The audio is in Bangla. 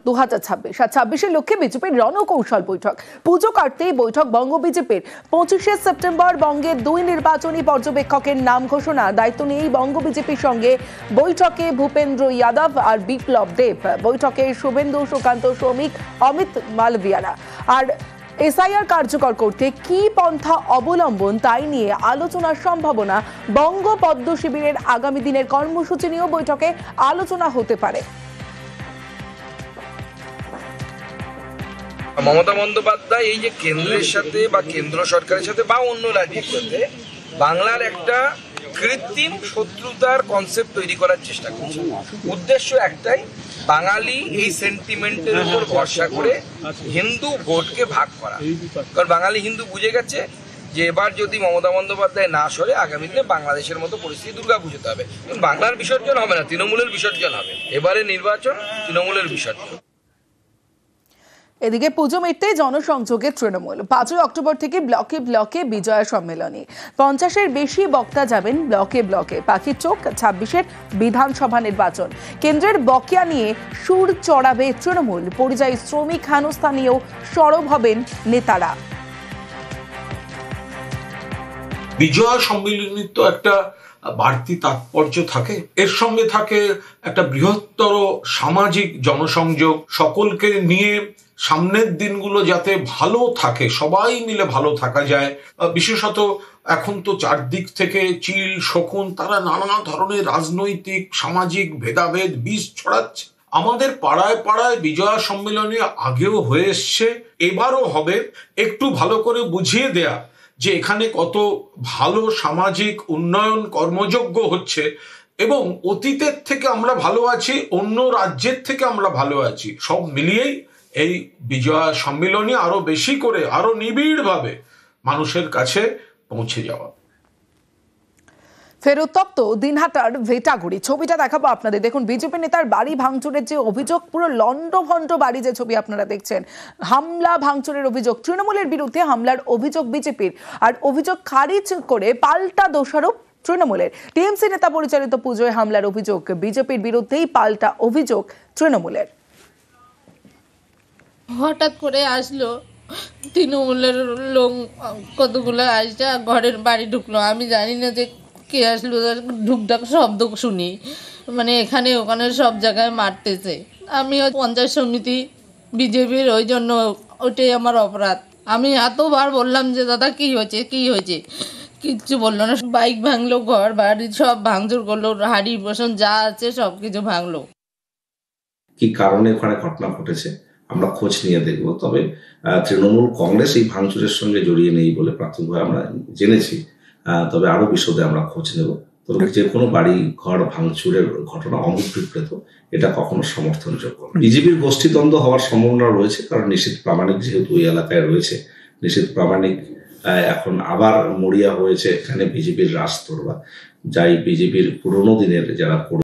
2026 আর 26-এর লক্ষ্যে বিজেপির রণকৌশল বৈঠক। পুজো কাটতেই বৈঠক বঙ্গ বিজেপির। 25শে সেপ্টেম্বর বঙ্গের 2 নির্বাচনী পর্যবেক্ষকের নাম ঘোষণা। দায়িত্ব নিয়েই বঙ্গ বিজেপির সঙ্গে বৈঠকে ভূপেন্দ্র যাদব আর বিপ্লব দেব। বৈঠকে শুভেন্দু, সুকান্ত, শ্রমিক, অমিত মালভিয়ারা। আর এসআইআর কার্যকর করতে কি পন্থা অবলম্বন তাই নিয়ে আলোচনার সম্ভাবনা। বঙ্গ পদ্ম শিবিরের আগামী দিনের কর্মসূচি নিয়েও বৈঠকে আলোচনা হতে পারে। মমতা বন্দ্যোপাধ্যায় এই যে কেন্দ্রের সাথে বা কেন্দ্র সরকারের সাথে বা অন্য রাজ্যের সাথে বাংলার একটা কৃত্রিম শত্রুতার কনসেপ্ট তৈরি করার চেষ্টা করছে। উদ্দেশ্য একটাই, বাঙালি এই সেন্টিমেন্টের উপর ভরসা করে হিন্দু ভোটকে ভাগ করা। কারণ বাঙালি হিন্দু বুঝে গেছে যে এবার যদি মমতা বন্দ্যোপাধ্যায় না সরে আগামী দিনে বাংলাদেশের মতো পরিস্থিতি দুর্গাপুজোতে হবে। বাংলার বিসর্জন হবে না, তৃণমূলের বিসর্জন হবে। এবারে নির্বাচন তৃণমূলের বিসর্জন। এদিকে পুজো মিটতে জনসংযোগে তৃণমূল। 5 অক্টোবর থেকে ব্লকে ব্লকে বিজয়া সম্মেলনী। 50-এর বেশি বক্তা যাবেন ব্লকে ব্লকে। পাখির চোখ 26-এর বিধানসভা নির্বাচন। কেন্দ্রের বকেয়া নিয়ে সুর চড়াবে তৃণমূল। পরিযায়ী শ্রমিক হেনস্থা নিয়েও সরব হবেন নেতারা। বিজয়া সম্মেলনী তো একটা বাড়তি তাৎপর্য থাকে, এর সঙ্গে থাকে একটা বৃহত্তর সামাজিক জনসংযোগ। সকলকে নিয়ে সামনের দিনগুলো যাতে ভালো থাকে, সবাই মিলে ভালো থাকা যায়। বিশেষত এখন তো চারদিক থেকে চিল শকুন, তারা নানা ধরনের রাজনৈতিক সামাজিক ভেদাভেদ বীজ ছড়াচ্ছে। আমাদের পাড়ায় পাড়ায় বিজয়া সম্মেলনী আগেও হয়ে এসছে, এবারও হবে। একটু ভালো করে বুঝিয়ে দেয়া যে এখানে কত ভালো সামাজিক উন্নয়ন কর্মযজ্ঞ হচ্ছে এবং অতীতের থেকে আমরা ভালো আছি, অন্য রাজ্যের থেকে আমরা ভালো আছি। সব মিলিয়েই এই বিজয়া সম্মেলনী আরো বেশি করে, আরো নিবিড়ভাবে মানুষের কাছে পৌঁছে যাওয়া। ফের উত্তপ্ত দিনহাটার ভেটাগুড়ি। ছবিটা দেখাবো আপনাদের। দেখুন, বিজেপি নেতার বাড়ি ভাঙচুরের যে অভিযোগ, পুরো লন্ডভন্ড বাড়ি যে ছবি আপনারা দেখছেন, হামলা ভাঙচুরের অভিযোগ। তৃণমূলের বিরুদ্ধে হামলার অভিযোগ বিজেপির, আর অভিযোগ খারিজ করে পাল্টা দোষারোপ তৃণমূলের। টিএমসি নেতা পরিচালিত পুজোয় হামলার অভিযোগ বিজেপির বিরুদ্ধেই, পাল্টা অভিযোগ তৃণমূলের। হঠাৎ করে আসলো তৃণমূলের লোক কতগুলো আসছে, ঘরের বাড়ি ঢুকলো। আমি জানি না যে কে আসলো, ঢুকঢাক শব্দ শুনি, মানে এখানে ওখানে সব জায়গায় মারতেছে। আমি পঞ্চায়েত সমিতি বিজেপির, ওই জন্য ওইটাই আমার অপরাধ। আমি এতবার বললাম যে দাদা কি হয়েছে কি হয়েছে, কিচ্ছু বললো না। বাইক ভাঙলো, ঘর বাড়ি সব ভাঙচুর করলো, হাড়ি বসন যা আছে সব কিছু ভাঙলো। কি কারণে ওখানে ঘটনা ঘটেছে আমরা খোঁজ নিয়ে দেখবো। তবে তৃণমূল কংগ্রেস এই ভাঙচুরের সঙ্গে জড়িয়ে নেই বলে প্রাথমিকভাবে আমরা জেনেছি। তবে আরো বিশদে আমরা খোঁজ নেব। তবে যে কোনো বাড়ি ঘর ভাঙচুরের ঘটনা অমুদ্রিকৃত, এটা কখনো সমর্থনযোগ্য। বিজেপির গোষ্ঠীদ্বন্দ্ব হওয়ার সম্ভাবনা রয়েছে, কারণ নিশীথ প্রামাণিক যেহেতু ওই এলাকায় রয়েছে। নিশীথ প্রামাণিক এখন আবার মরিয়া হয়েছে এখানে বিজেপির রাজতরবা, যাই বিজেপির পুরোনো দিনের যারা